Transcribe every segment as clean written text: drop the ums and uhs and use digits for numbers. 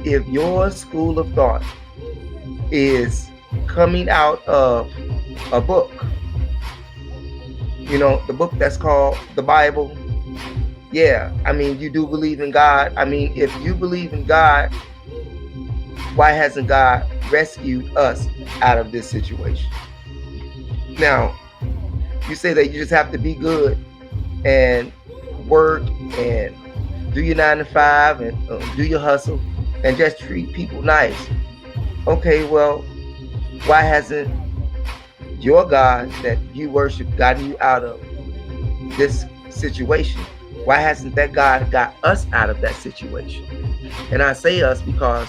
if your school of thought is coming out of a book, the book that's called the Bible, yeah, I mean, you do believe in God. I mean, if you believe in God, why hasn't God rescued us out of this situation? Now, you say that you just have to be good and work and do your 9 to 5 and do your hustle and just treat people nice. Okay, well, why hasn't your God that you worship gotten you out of this situation? Why hasn't that God got us out of that situation? And I say us because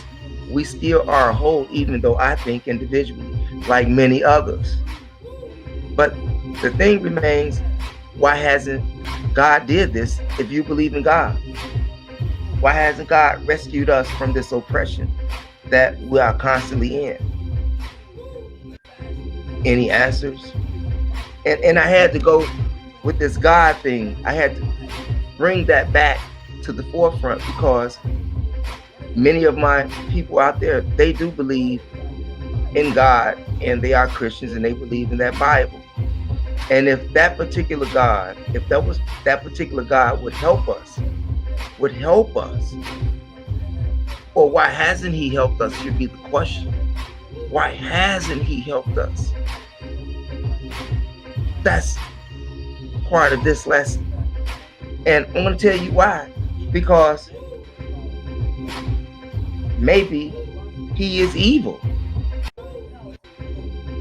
we still are a whole, even though I think individually, like many others. But the thing remains, why hasn't God did this if you believe in God? Why hasn't God rescued us from this oppression that we are constantly in? Any answers? And I had to go with this God thing. I had to bring that back to the forefront because many of my people out there, they do believe in God and they are Christians and they believe in that Bible. And if that particular God, if that particular God would help us, or why hasn't he helped us should be the question. Why hasn't he helped us? That's part of this lesson. And I'm going to tell you why. Because maybe he is evil.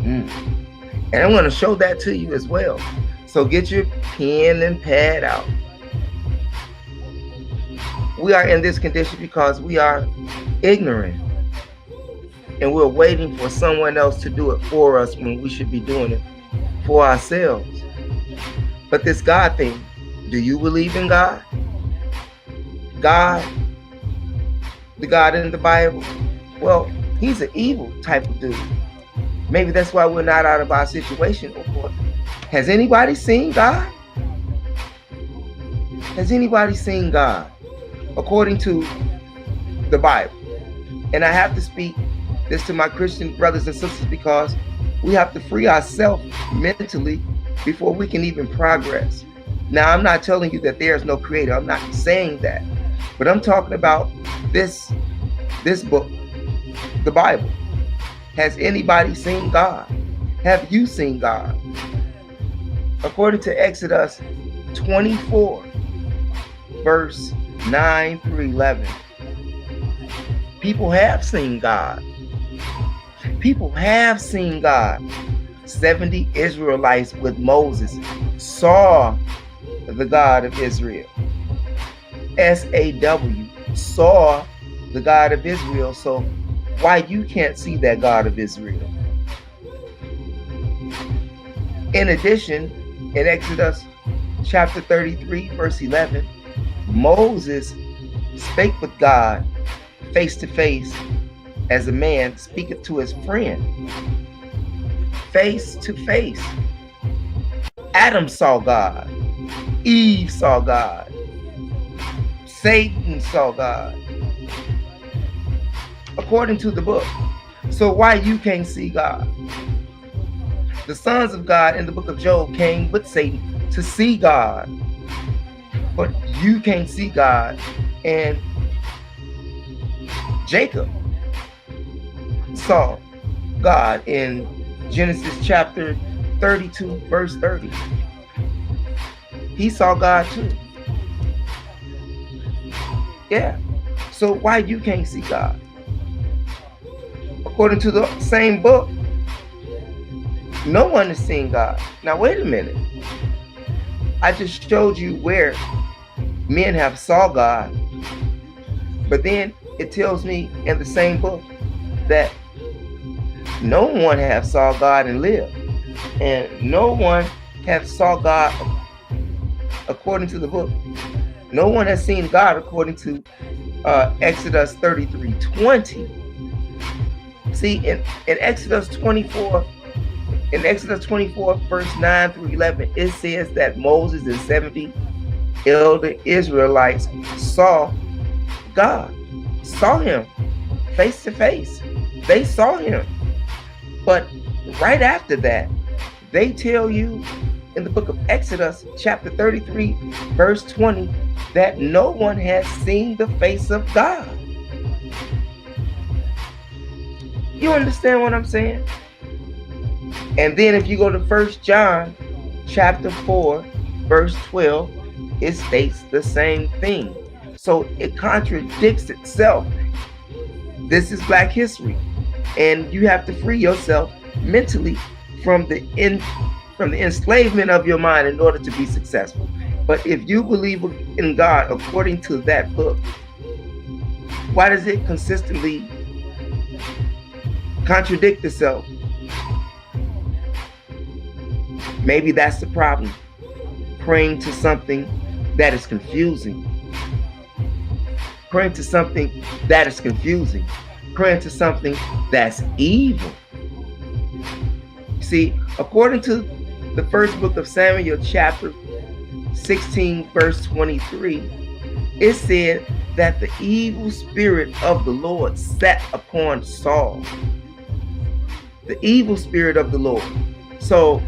And I'm going to show that to you as well. So get your pen and pad out. We are in this condition because we are ignorant. And we're waiting for someone else to do it for us when we should be doing it for ourselves. But this God thing, do you believe in God? God, the God in the Bible? Well, he's an evil type of dude. Maybe that's why we're not out of our situation. Has anybody seen God? Has anybody seen God according to the Bible? And I have to speak this to my Christian brothers and sisters because we have to free ourselves mentally before we can even progress. Now, I'm not telling you that there's no creator. I'm not saying that. But I'm talking about this book, the Bible. Has anybody seen God? Have you seen God? According to Exodus 24, verse 9 through 11, people have seen God. People have seen God. 70 Israelites with Moses saw the God of Israel. SAW, saw the God of Israel. So why you can't see that God of Israel? In addition, in Exodus chapter 33, verse 11, Moses spake with God face to face as a man speaketh to his friend. Face to face. Adam saw God. Eve saw God. Satan saw God. According to the book. So why you can't see God? The sons of God in the book of Job came with Satan to see God. But you can't see God. And Jacob saw God in Genesis chapter 32, verse 30. He saw God too. Yeah. So why you can't see God? According to the same book, no one has seen God. Now wait a minute. I just showed you where men have saw God. But then it tells me in the same book that no one have saw God and lived. And no one have saw God according to the book. No one has seen God according to Exodus 33:20. See, in Exodus 24, verse 9 through 11, it says that Moses and 70 elder Israelites saw God, saw him face to face. They saw him. But right after that, they tell you in the book of Exodus, chapter 33, verse 20, that no one has seen the face of God. You understand what I'm saying? And then if you go to 1 John chapter 4, verse 12, it states the same thing. So it contradicts itself. This is Black history. And you have to free yourself mentally from the enslavement of your mind in order to be successful. But if you believe in God according to that book, why does it consistently contradict itself? Maybe that's the problem. Praying to something that is confusing. Praying to something that is confusing. Praying to something that's evil. See, according to the first book of Samuel, chapter 16, verse 23, it said that the evil spirit of the Lord sat upon Saul. The evil spirit of the Lord. So,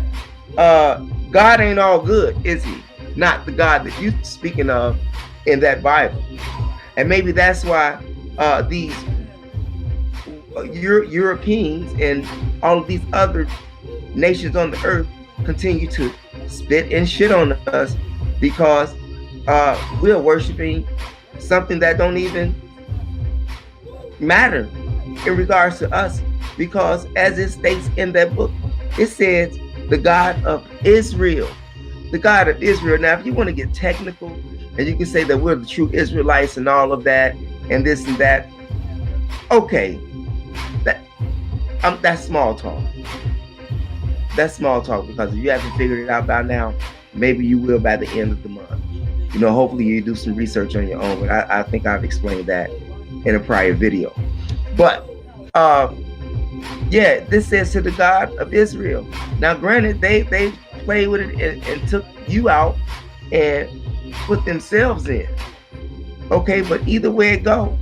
God ain't all good, is he? Not the God that you're speaking of in that Bible. And maybe that's why these Europeans and all of these other nations on the earth continue to spit and shit on us, because we're worshiping something that don't even matter in regards to us. Because as it states in that book, it says the God of Israel. The God of Israel. Now, if you want to get technical, and you can say that we're the true Israelites and all of that, and this and that, okay, that's small talk. That's small talk, because if you haven't figured it out by now, maybe you will by the end of the month. You know, hopefully you do some research on your own, but I think I've explained that in a prior video. But yeah, this says to the God of Israel. Now, granted, they played with it and took you out and put themselves in. Okay, but either way it go,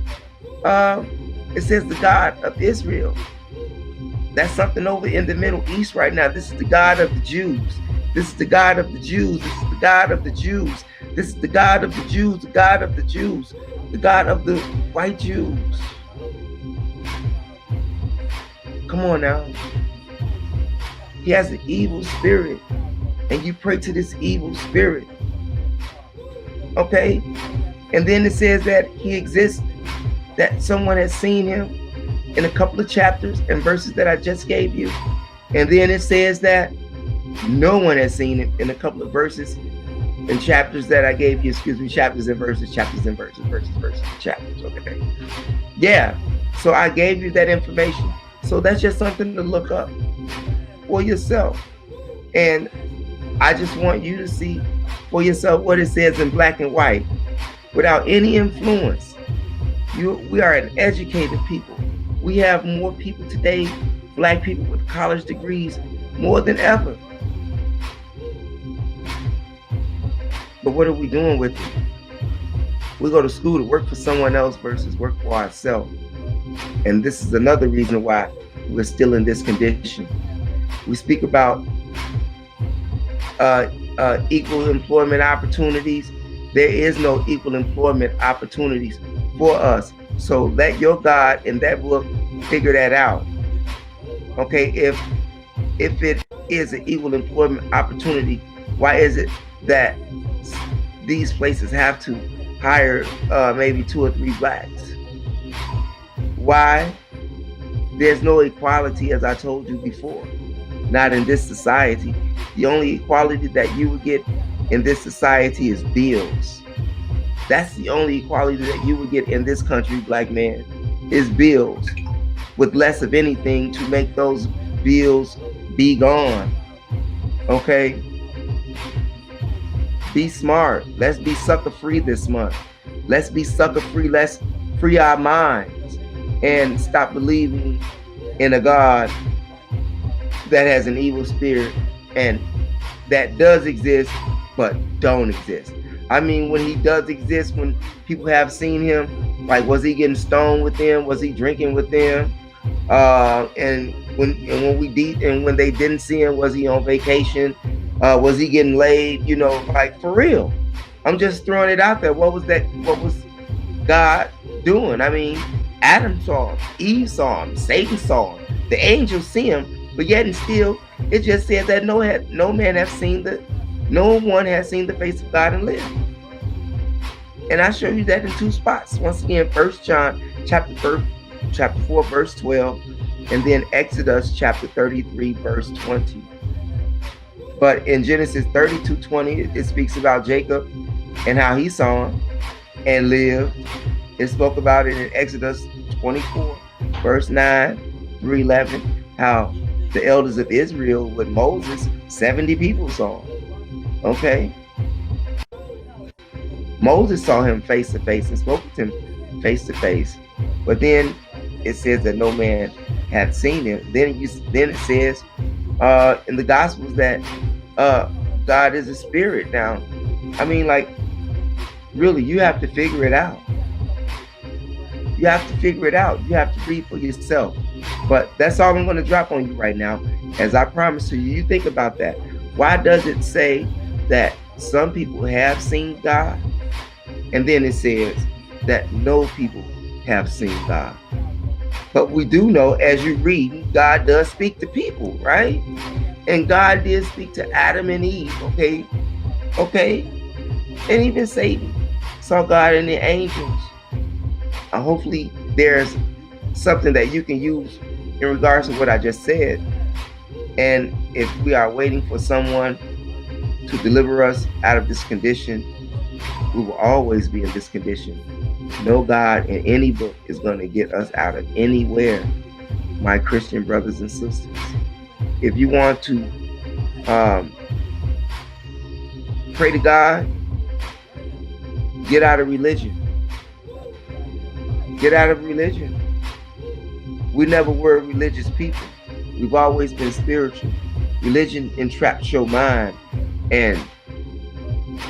it says the God of Israel. That's something over in the Middle East right now. This is the God of the Jews. This is the God of the Jews. This is the God of the Jews. This is the God of the Jews, the God of the Jews, the God of the white Jews. Come on now. He has an evil spirit, and you pray to this evil spirit. Okay? And then it says that he exists, that someone has seen him in a couple of chapters and verses that I just gave you. And then it says that no one has seen him in a couple of verses and chapters that I gave you, chapters and verses, chapters, chapters, okay? Yeah, so I gave you that information. So that's just something to look up for yourself. And I just want you to see for yourself what it says in black and white without any influence. We are an educated people. We have more people today, black people with college degrees, more than ever. But what are we doing with it? We go to school to work for someone else versus work for ourselves. And this is another reason why we're still in this condition. We speak about equal employment opportunities. There is no equal employment opportunities for us. So let your God in that book figure that out. Okay, if it is an equal employment opportunity, why is it that these places have to hire maybe 2 or 3 blacks? Why? There's no equality, as I told you before. Not in this society. The only equality that you would get in this society is bills. That's the only equality that you would get in this country, black man, is bills, with less of anything to make those bills be gone. Okay? Be smart. Let's be sucker free this month. Let's be sucker free. Let's free our minds and stop believing in a God that has an evil spirit and that does exist but don't exist. I mean, when he does exist, when people have seen him, like, was he getting stoned with them? Was he drinking with them? And when they didn't see him, was he on vacation? Was he getting laid? You know, like, for real. I'm just throwing it out there. What was God doing? I mean, Adam saw him, Eve saw him, Satan saw him, the angels see him, but yet and still, it just said that no one has seen the face of God and lived. And I show you that in two spots. Once again, 1 John chapter 4, verse 12, and then Exodus chapter 33, verse 20. But in Genesis 32:20, it speaks about Jacob and how he saw him and lived. It spoke about it in Exodus 24, verse 9 through 11, how the elders of Israel with Moses, 70 people saw him. Okay? Moses saw him face to face and spoke to him face to face. But then it says that no man had seen him. Then it says in the Gospels that God is a spirit. Now, I mean, like, really, you have to figure it out. You have to figure it out. You have to read for yourself. But that's all I'm going to drop on you right now. As I promised to you, you think about that. Why does it say that some people have seen God? And then it says that no people have seen God. But we do know, as you read, God does speak to people, right? And God did speak to Adam and Eve, okay? And even Satan saw God and the angels. Hopefully there's something that you can use in regards to what I just said. And if we are waiting for someone to deliver us out of this condition, we will always be in this condition. No God in any book is going to get us out of anywhere, my Christian brothers and sisters. If you want to pray to God, get out of religion. Get out of religion. We never were religious people. We've always been spiritual. Religion entraps your mind, and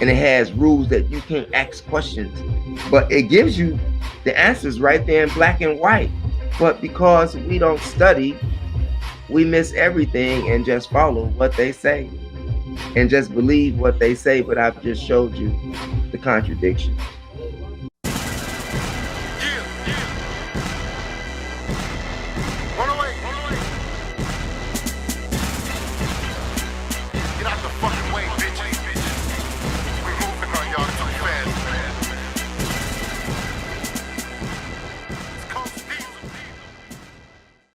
it has rules that you can't ask questions. But it gives you the answers right there in black and white. But because we don't study, we miss everything and just follow what they say. And just believe what they say, but I've just showed you the contradictions.